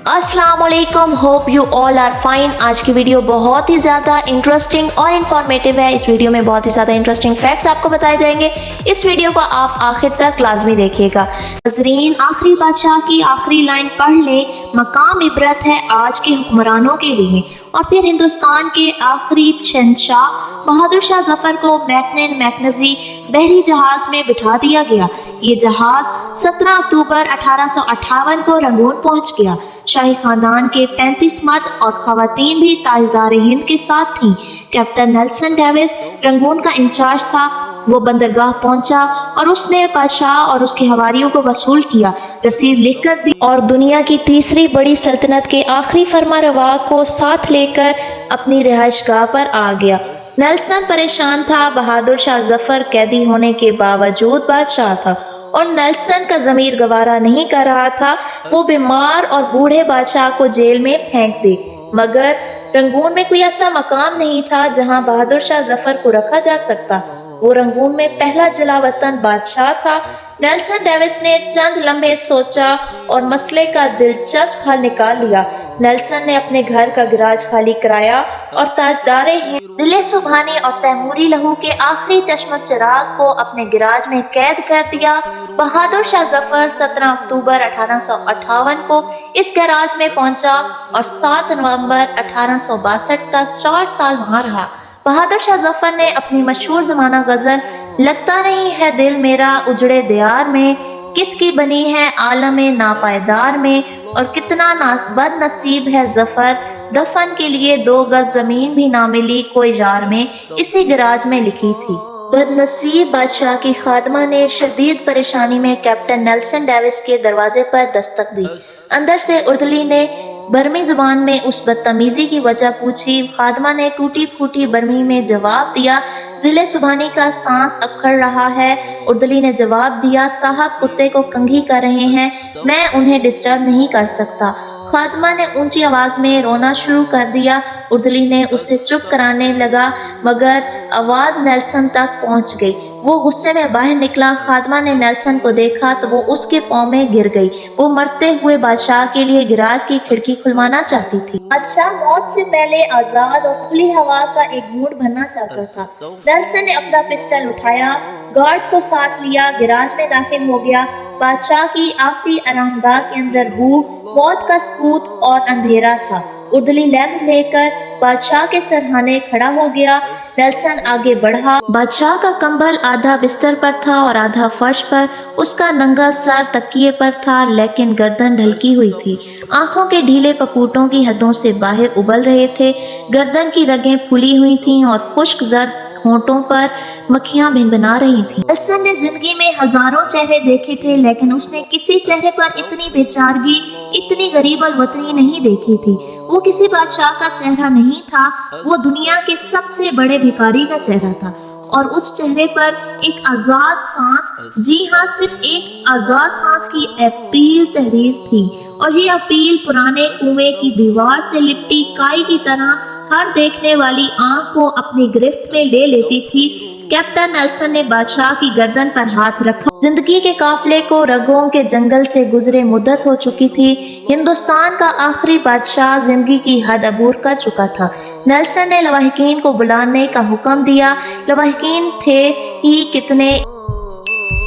अस्सलाम वालेकुम, hope you all are fine. आज की वीडियो बहुत ही ज़्यादा इंटरेस्टिंग और इन्फॉर्मेटिव है। इस वीडियो में बहुत ही ज़्यादा इंटरेस्टिंग फैक्ट्स आपको बताए जाएंगे। इस वीडियो को आप आखिर तक लाजमी देखिएगा। नाज़रीन, आखिरी बादशाह की आखिरी लाइन पढ़ ले, मकाम इबरत है आज के हुक्मरानों के लिए। और फिर हिंदुस्तान के आखिरी शहंशाह बहादुर शाह जफर को मैग्नन मैकनजी बहरी जहाज में बिठा दिया गया। ये जहाज 17 अक्टूबर 1858 को रंगून पहुंच गया। शाही खानदान के 35 मर्द और खवातीन भी ताजदार हिंद के साथ थीं। कैप्टन नेल्सन डेविस रंगून का इंचार्ज था। वो बंदरगाह पहुंचा और उसने बादशाह और उसके हवारियों को वसूल किया, रसीद लिखकर दी और दुनिया की तीसरी बड़ी सल्तनत के आखिरी फरमारवा को साथ लेकर अपनी रिहाइशगाह पर आ गया। नेल्सन परेशान था। बहादुर शाह जफर कैदी होने के बावजूद बादशाह था और नेल्सन का ज़मीर गवारा नहीं कर रहा था वो बीमार और बूढ़े बादशाह को जेल में फेंक दे। मगर रंगून में कोई ऐसा मकाम नहीं था जहां बहादुर शाह जफर को रखा जा सकता। वो रंगून में पहला जलावतन बादशाह था। नेल्सन डेविस ने चंद लम्हे सोचा और मसले का दिलचस्प हल निकाल लिया। नेल्सन ने अपने घर का गिराज खाली कराया और ताजदारे दिले सुबहानी और तैमूरी लहू के आखिरी चश्मक चिराग को अपने गिराज में कैद कर दिया। बहादुर शाह जफर 17 अक्टूबर 1858 को इस गैराज में पहुंचा और 7 नवंबर 1862 तक 4 साल वहां रहा। बहादुर शाह जफर ने अपनी मशहूर ज़माना गज़ल लगता नहीं है दिल मेरा उजड़े दियार में, किसकी बनी है आलमे नापायदार में, और कितना बदनसीब है जफर, दफन के लिए 2 गज जमीन भी ना मिली कोई जार में, इसी गराज में लिखी थी। बदनसीब बादशाह की खादमा ने शदीद परेशानी में कैप्टन नेल्सन डेविस के दरवाजे पर दस्तक दी। अंदर से उर्दुली ने बर्मी जुबान में उस बदतमीजी की वजह पूछी। खादमा ने टूटी फूटी बर्मी में जवाब दिया, जिले सुबहानी का सांस अखड़ रहा है। उर्दुली ने जवाब दिया, साहब कुत्ते को कंघी कर रहे हैं, मैं उन्हें डिस्टर्ब नहीं कर सकता। खादमा ने ऊंची आवाज में रोना शुरू कर दिया। उर्दुली ने उसे चुप कराने लगा मगर आवाज नेल्सन तक पहुंच गई। वो गुस्से में बाहर निकला। खादमा ने नेल्सन को देखा तो वो उसके पाँव में गिर गई। वो मरते हुए बादशाह के लिए गिराज की खिड़की खुलवाना चाहती थी। बादशाह मौत से पहले आजाद और खुली हवा का एक घूंट भरना चाहता था। नेल्सन ने अपना पिस्टल उठाया, गार्ड्स को साथ लिया, गिराज में दाखिल हो गया। बादशाह की आखिरी आरामगाह के अंदर भूख, मौत का सबूत और अंधेरा था। उर्दुली लैंप लेकर बादशाह के सरहाने खड़ा हो गया। नेल्सन आगे बढ़ा। बादशाह का कंबल आधा बिस्तर पर था और आधा फर्श पर। उसका नंगा सर तकिए पर था लेकिन गर्दन ढलकी हुई थी। आंखों के ढीले पपूटों की हदों से बाहर उबल रहे थे। गर्दन की रगें फूली हुई थीं और खुश्क जर्द होंठों पर मक्खियां भिनभिना रही थीं। नेल्सन ने जिंदगी में हजारों चेहरे देखे थे लेकिन उसने किसी चेहरे पर इतनी बेचारगी, इतनी गरीब अलवतनी नहीं देखी थी। वो किसी बादशाह का चेहरा नहीं था, वो दुनिया के सबसे बड़े भिखारी का चेहरा था। और उस चेहरे पर एक आजाद सांस, जी हाँ सिर्फ एक आजाद सांस की अपील तहरीर थी। और ये अपील पुराने कुएं की दीवार से लिपटी काई की तरह हर देखने वाली आंख को अपनी गिरफ्त में ले लेती थी। कैप्टन नेल्सन ने बादशाह की गर्दन पर हाथ रखा। जिंदगी के काफिले को रगों के जंगल से गुजरे मुद्दत हो चुकी थी। हिंदुस्तान का आखिरी बादशाह जिंदगी की हद अबूर कर चुका था। नेल्सन ने लवाहिकीन को बुलाने का हुक्म दिया। लवाहिकीन थे ही कितने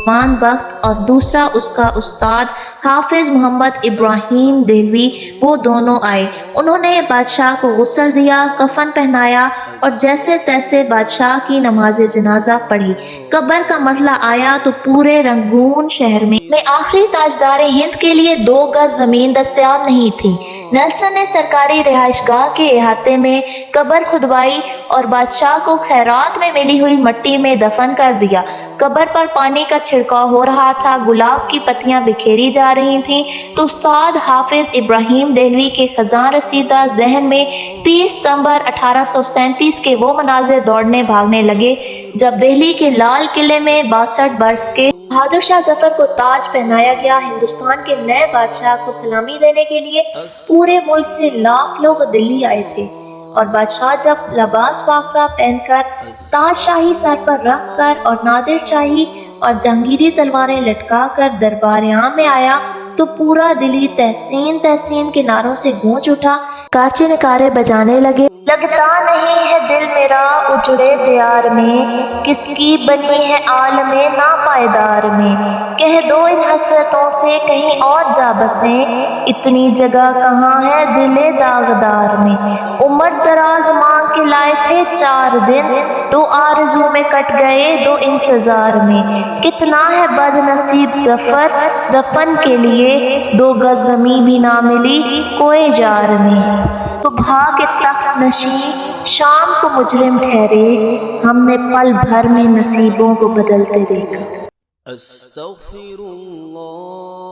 मान बख्त और दूसरा उसका उस्ताद हाफिज मोहम्मद इब्राहिम देहलवी, वो दोनों आए। उन्होंने बादशाह को गुस्ल दिया, कफन पहनाया और जैसे तैसे बादशाह की नमाज जनाजा पढ़ी। कब्र का मरहला आया तो पूरे रंगून शहर में आखिरी ताजदार हिंद के लिए 2 गज जमीन दस्तयाब नहीं थी। नेल्सन ने सरकारी रिहाइशगाह के अहाते में कब्र खुदवाई और बादशाह को खैरात में मिली हुई मट्टी में दफन कर दिया। कब्र पर पानी का छिड़काव हो रहा था, गुलाब की पत्तियां बिखेरी जा रही थीं तो उस्ताद हाफिज इब्राहिम देहलवी के खजान रसीदा जहन में 30 सितंबर 1837 के वो मनाज़िर दौड़ने भागने लगे जब दिल्ली के लाल किले में 62 बरस के बहादुर शाह जफर को ताज पहनाया गया। हिंदुस्तान के नए बादशाह को सलामी देने के लिए पूरे मुल्क से लाख लोग दिल्ली आए थे और बादशाह जब लबास फाखरा पहनकर, ताज शाही सर पर रख कर और नादिर शाही और जहांगीरी तलवारें लटका कर दरबार आम में आया تو پورا دلی تحسین تحسین کے نعروں سے گونج اٹھا۔ کارچے نکارے بجانے لگے، لگتا نہیں ہے دل میرا اجڑے دیار میں، کس کی بنی ہے عالم ناپائیدار میں، کہہ دو ان حسرتوں سے کہیں اور جا بسیں، اتنی جگہ کہاں ہے دل داغدار میں۔ عمر دراز مانگ کے لائے تھے 4 دن، 2 آرزو میں کٹ گئے 2 انتظار میں، کتنا ہے بد نصیب سفر دفن کے لیے، 2 گز زمیں بھی نہ ملی کوئے جار میں۔ صبح کے تخت نشین شام کو مجرم ٹھہرے، ہم نے پل بھر میں نصیبوں کو بدلتے دیکھا۔ استغفر اللہ